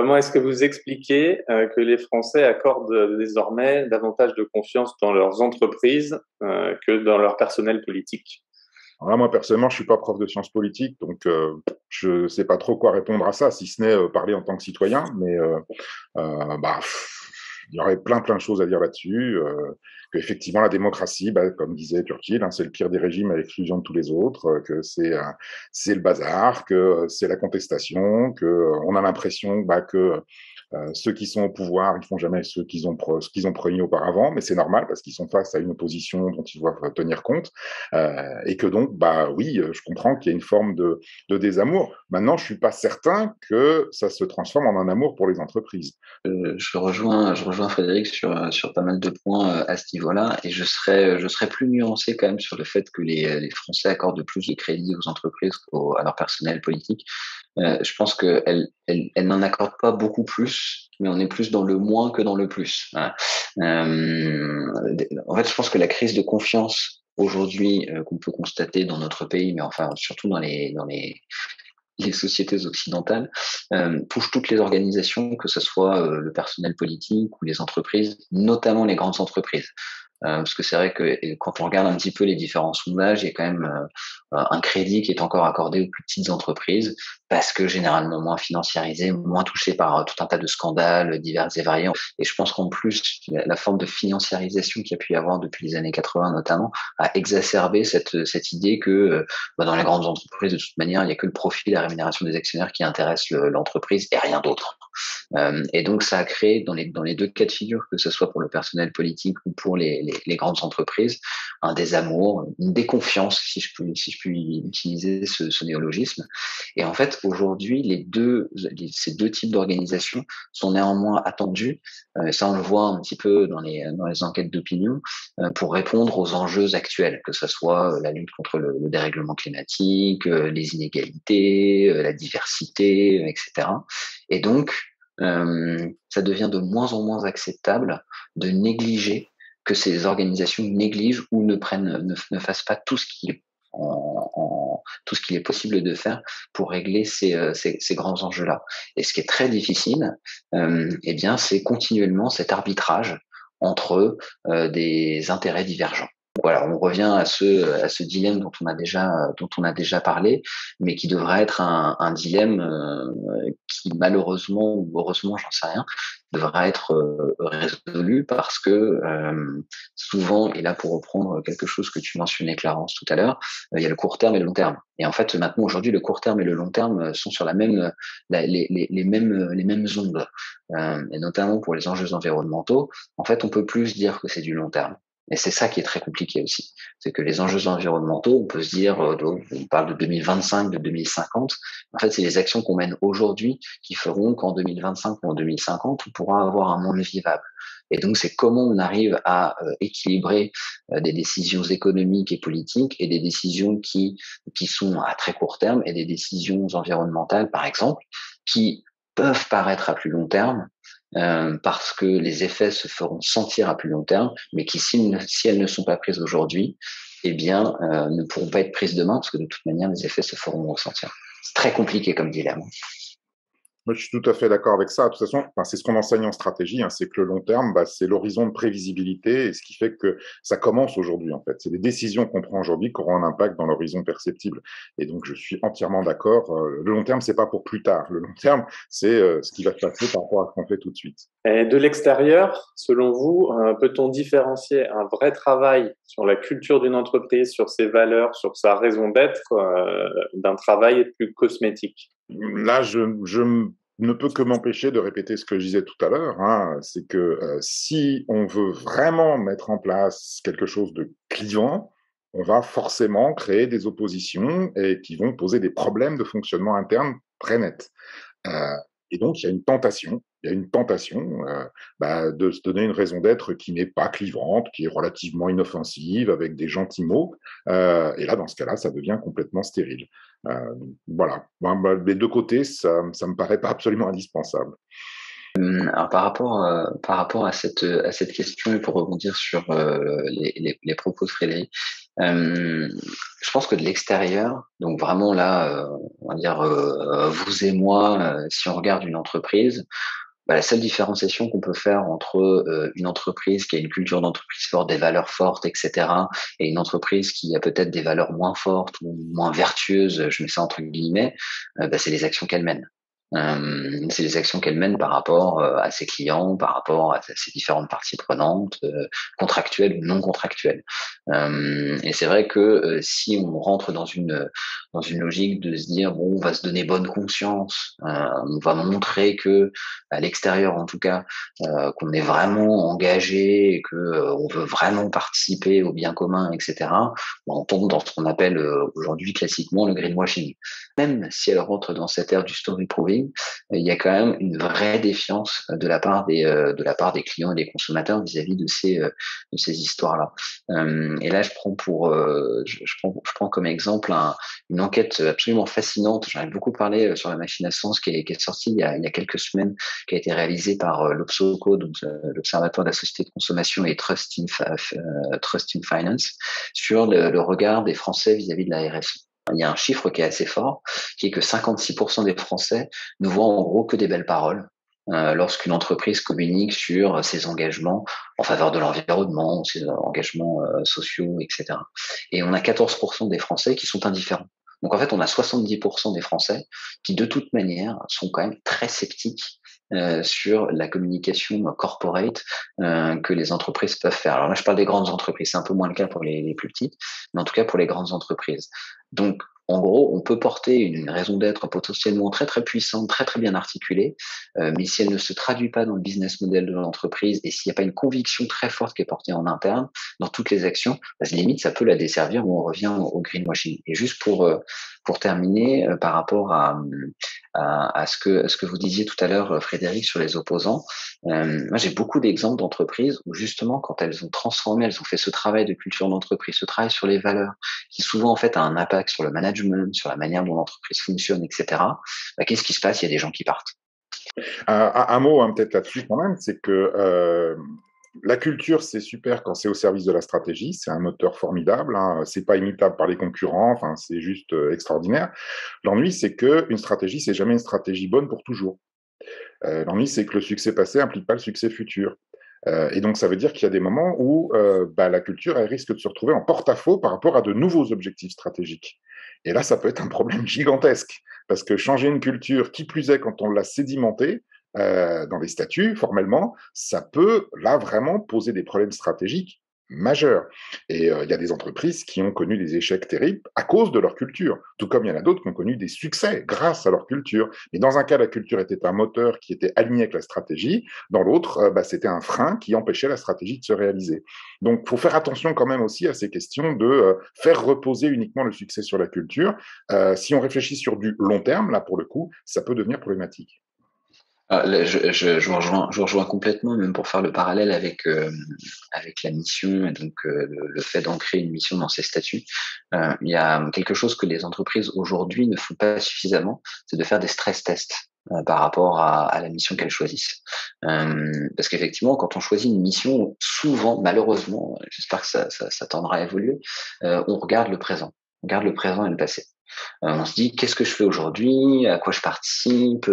Comment est-ce que vous expliquez que les Français accordent désormais davantage de confiance dans leurs entreprises que dans leur personnel politique? Alors là, moi, personnellement, je suis pas prof de sciences politiques, donc je sais pas trop quoi répondre à ça, si ce n'est parler en tant que citoyen. Mais il y aurait plein de choses à dire là-dessus. Qu'effectivement, la démocratie, comme disait Churchill, hein, c'est le pire des régimes à l'exclusion de tous les autres, que c'est le bazar, que c'est la contestation, que on a l'impression que ceux qui sont au pouvoir, ils font jamais ce qu'ils ont promis auparavant, mais c'est normal parce qu'ils sont face à une opposition dont ils doivent tenir compte, et que donc, oui, je comprends qu'il y a une forme de désamour. Maintenant, je suis pas certain que ça se transforme en un amour pour les entreprises. Je rejoins Frédéric sur pas mal de points à ce niveau-là, et je serais plus nuancé quand même sur le fait que les Français accordent plus de crédit aux entreprises à leur personnel politique. Je pense qu'elle n'en accorde pas beaucoup plus, mais on est plus dans le moins que dans le plus. Voilà. En fait, je pense que la crise de confiance aujourd'hui qu'on peut constater dans notre pays, mais enfin surtout dans les sociétés occidentales, touche toutes les organisations, que ce soit le personnel politique ou les entreprises, notamment les grandes entreprises. Parce que c'est vrai que quand on regarde un petit peu les différents sondages, il y a quand même un crédit qui est encore accordé aux plus petites entreprises, parce que généralement moins financiarisées, moins touchées par tout un tas de scandales divers et variés. Et je pense qu'en plus, la forme de financiarisation qu'il y a pu y avoir depuis les années 80 notamment, a exacerbé cette idée que dans les grandes entreprises, de toute manière, il n'y a que le profit, la rémunération des actionnaires qui intéresse l'entreprise et rien d'autre. Et donc, ça a créé dans les deux cas de figure, que ce soit pour le personnel politique ou pour les grandes entreprises, un désamour, une déconfiance, si je puis utiliser ce néologisme. Et en fait, aujourd'hui, ces deux types d'organisations sont néanmoins attendus. Ça, on le voit un petit peu dans les enquêtes d'opinion, pour répondre aux enjeux actuels, que ce soit la lutte contre le dérèglement climatique, les inégalités, la diversité, etc. Et donc, ça devient de moins en moins acceptable de négliger, que ces organisations négligent ou ne fassent pas tout ce qui est tout ce qu'il est possible de faire pour régler ces grands enjeux-là. Et ce qui est très difficile, eh bien, c'est continuellement cet arbitrage entre des intérêts divergents. Voilà, on revient à ce dilemme dont on a déjà parlé, mais qui devrait être un dilemme qui, malheureusement ou heureusement, j'en sais rien, devra être résolu, parce que souvent, et là pour reprendre quelque chose que tu mentionnais, Clarence, tout à l'heure, il y a le court terme et le long terme. Et en fait, maintenant, aujourd'hui, le court terme et le long terme sont sur les mêmes ondes. Et notamment pour les enjeux environnementaux, en fait, on peut plus dire que c'est du long terme. Et c'est ça qui est très compliqué aussi. C'est que les enjeux environnementaux, on peut se dire, on parle de 2025, de 2050. En fait, c'est les actions qu'on mène aujourd'hui qui feront qu'en 2025 ou en 2050, on pourra avoir un monde vivable. Et donc, c'est comment on arrive à équilibrer des décisions économiques et politiques et des décisions qui sont à très court terme, et des décisions environnementales, par exemple, qui peuvent paraître à plus long terme, parce que les effets se feront sentir à plus long terme, mais qui, si elles ne sont pas prises aujourd'hui, eh bien, ne pourront pas être prises demain, parce que de toute manière, les effets se feront ressentir. C'est très compliqué comme dilemme. Moi, je suis tout à fait d'accord avec ça. De toute façon, c'est ce qu'on enseigne en stratégie, hein, c'est que le long terme, c'est l'horizon de prévisibilité, et ce qui fait que ça commence aujourd'hui, en fait. C'est des décisions qu'on prend aujourd'hui qui auront un impact dans l'horizon perceptible. Et donc, je suis entièrement d'accord. Le long terme, c'est pas pour plus tard. Le long terme, c'est ce qui va se passer par rapport à ce qu'on fait tout de suite. Et de l'extérieur, selon vous, peut-on différencier un vrai travail sur la culture d'une entreprise, sur ses valeurs, sur sa raison d'être, d'un travail plus cosmétique? Là, je ne peux que m'empêcher de répéter ce que je disais tout à l'heure, hein, c'est que si on veut vraiment mettre en place quelque chose de clivant, on va forcément créer des oppositions et qui vont poser des problèmes de fonctionnement interne très nets. Euh, et donc, il y a une tentation de se donner une raison d'être qui n'est pas clivante, qui est relativement inoffensive, avec des gentils mots. Et là, dans ce cas-là, ça devient complètement stérile. Euh, voilà. Les deux côtés, ça me paraît pas absolument indispensable. Alors par rapport à cette question, et pour rebondir sur les propos de Frédéric, Je pense que de l'extérieur, donc vraiment là, on va dire vous et moi, si on regarde une entreprise, bah, la seule différenciation qu'on peut faire entre une entreprise qui a une culture d'entreprise forte, des valeurs fortes, etc., et une entreprise qui a peut-être des valeurs moins fortes ou moins vertueuses, je mets ça entre guillemets, bah, c'est les actions qu'elle mène. C'est les actions qu'elle mène par rapport à ses clients, par rapport à ses différentes parties prenantes, contractuelles ou non contractuelles. Et c'est vrai que si on rentre dans une logique de se dire bon, on va se donner bonne conscience, on va montrer que à l'extérieur en tout cas qu'on est vraiment engagé et que on veut vraiment participer au bien commun, etc. On tombe dans ce qu'on appelle aujourd'hui classiquement le greenwashing. Même si elle rentre dans cette ère du story proving, il y a quand même une vraie défiance de la part des clients et des consommateurs vis-à-vis de ces histoires-là. Et là, je prends comme exemple une enquête absolument fascinante. J'en ai beaucoup parlé sur la machine à sens qui est sortie il y a quelques semaines, qui a été réalisée par l'Obsoco, donc l'Observatoire de la société de consommation et Trust in Finance, sur le regard des Français vis-à-vis de la RSE. Il y a un chiffre qui est assez fort, qui est que 56% des Français ne voient en gros que des belles paroles lorsqu'une entreprise communique sur ses engagements en faveur de l'environnement, ses engagements sociaux, etc. Et on a 14% des Français qui sont indifférents. Donc en fait, on a 70% des Français qui, de toute manière, sont quand même très sceptiques sur la communication corporate que les entreprises peuvent faire. Alors là, je parle des grandes entreprises, c'est un peu moins le cas pour les plus petites, mais en tout cas pour les grandes entreprises. Donc, en gros, on peut porter une raison d'être potentiellement très très puissante, très très bien articulée, mais si elle ne se traduit pas dans le business model de l'entreprise et s'il n'y a pas une conviction très forte qui est portée en interne dans toutes les actions, bah, limite ça peut la desservir ou on revient au greenwashing. Et juste pour terminer, par rapport à ce que vous disiez tout à l'heure, Frédéric, sur les opposants, moi j'ai beaucoup d'exemples d'entreprises où justement quand elles ont transformé, elles ont fait ce travail de culture d'entreprise, ce travail sur les valeurs, qui souvent en fait a un impact sur le management, sur la manière dont l'entreprise fonctionne, etc. Bah, qu'est-ce qui se passe? Il y a des gens qui partent. Un mot hein, peut-être là-dessus quand même, c'est que la culture, c'est super quand c'est au service de la stratégie, c'est un moteur formidable, hein, c'est pas imitable par les concurrents, enfin, c'est juste extraordinaire. L'ennui, c'est qu'une stratégie, c'est jamais une stratégie bonne pour toujours. L'ennui, c'est que le succès passé implique pas le succès futur. Et donc, ça veut dire qu'il y a des moments où la culture, elle risque de se retrouver en porte-à-faux par rapport à de nouveaux objectifs stratégiques. Et là, ça peut être un problème gigantesque, parce que changer une culture, qui plus est quand on l'a sédimentée dans les statuts, formellement, ça peut, là, vraiment poser des problèmes stratégiques majeurs. Et il y a des entreprises qui ont connu des échecs terribles à cause de leur culture, tout comme il y en a d'autres qui ont connu des succès grâce à leur culture. Et dans un cas, la culture était un moteur qui était aligné avec la stratégie, dans l'autre, c'était un frein qui empêchait la stratégie de se réaliser. Donc, il faut faire attention quand même aussi à ces questions de faire reposer uniquement le succès sur la culture. Si on réfléchit sur du long terme, là, pour le coup, ça peut devenir problématique. Là, je vous rejoins complètement, même pour faire le parallèle avec la mission et donc le fait d'ancrer une mission dans ses statuts. Il y a quelque chose que les entreprises aujourd'hui ne font pas suffisamment, c'est de faire des stress tests par rapport à la mission qu'elles choisissent. Parce qu'effectivement, quand on choisit une mission, souvent, malheureusement, j'espère que ça tendra à évoluer, on regarde le présent. On regarde le présent et le passé. On se dit qu'est-ce que je fais aujourd'hui, à quoi je participe,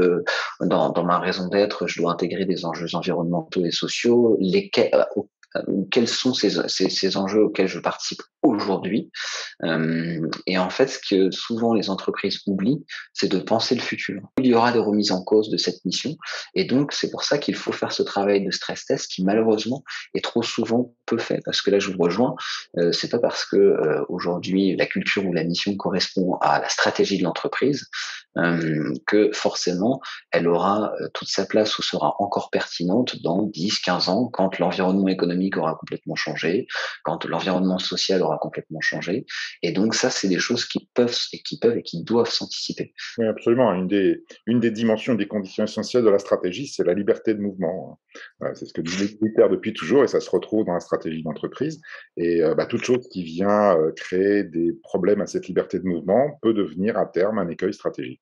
dans ma raison d'être, je dois intégrer des enjeux environnementaux et sociaux, quels sont ces enjeux auxquels je participe aujourd'hui. Et en fait, ce que souvent les entreprises oublient, c'est de penser le futur. Il y aura des remises en cause de cette mission, et donc c'est pour ça qu'il faut faire ce travail de stress test qui malheureusement est trop souvent peu fait. Parce que là, je vous rejoins, c'est pas parce que aujourd'hui la culture ou la mission correspond à la stratégie de l'entreprise que forcément elle aura toute sa place ou sera encore pertinente dans 10, 15 ans, quand l'environnement économique aura complètement changé, quand l'environnement social aura complètement changé. Et donc ça, c'est des choses qui peuvent et qui doivent s'anticiper. Oui, absolument. Une des dimensions, des conditions essentielles de la stratégie, c'est la liberté de mouvement. Voilà, c'est ce que dit l'utilitaire depuis toujours et ça se retrouve dans la stratégie d'entreprise. Et toute chose qui vient créer des problèmes à cette liberté de mouvement peut devenir à terme un écueil stratégique.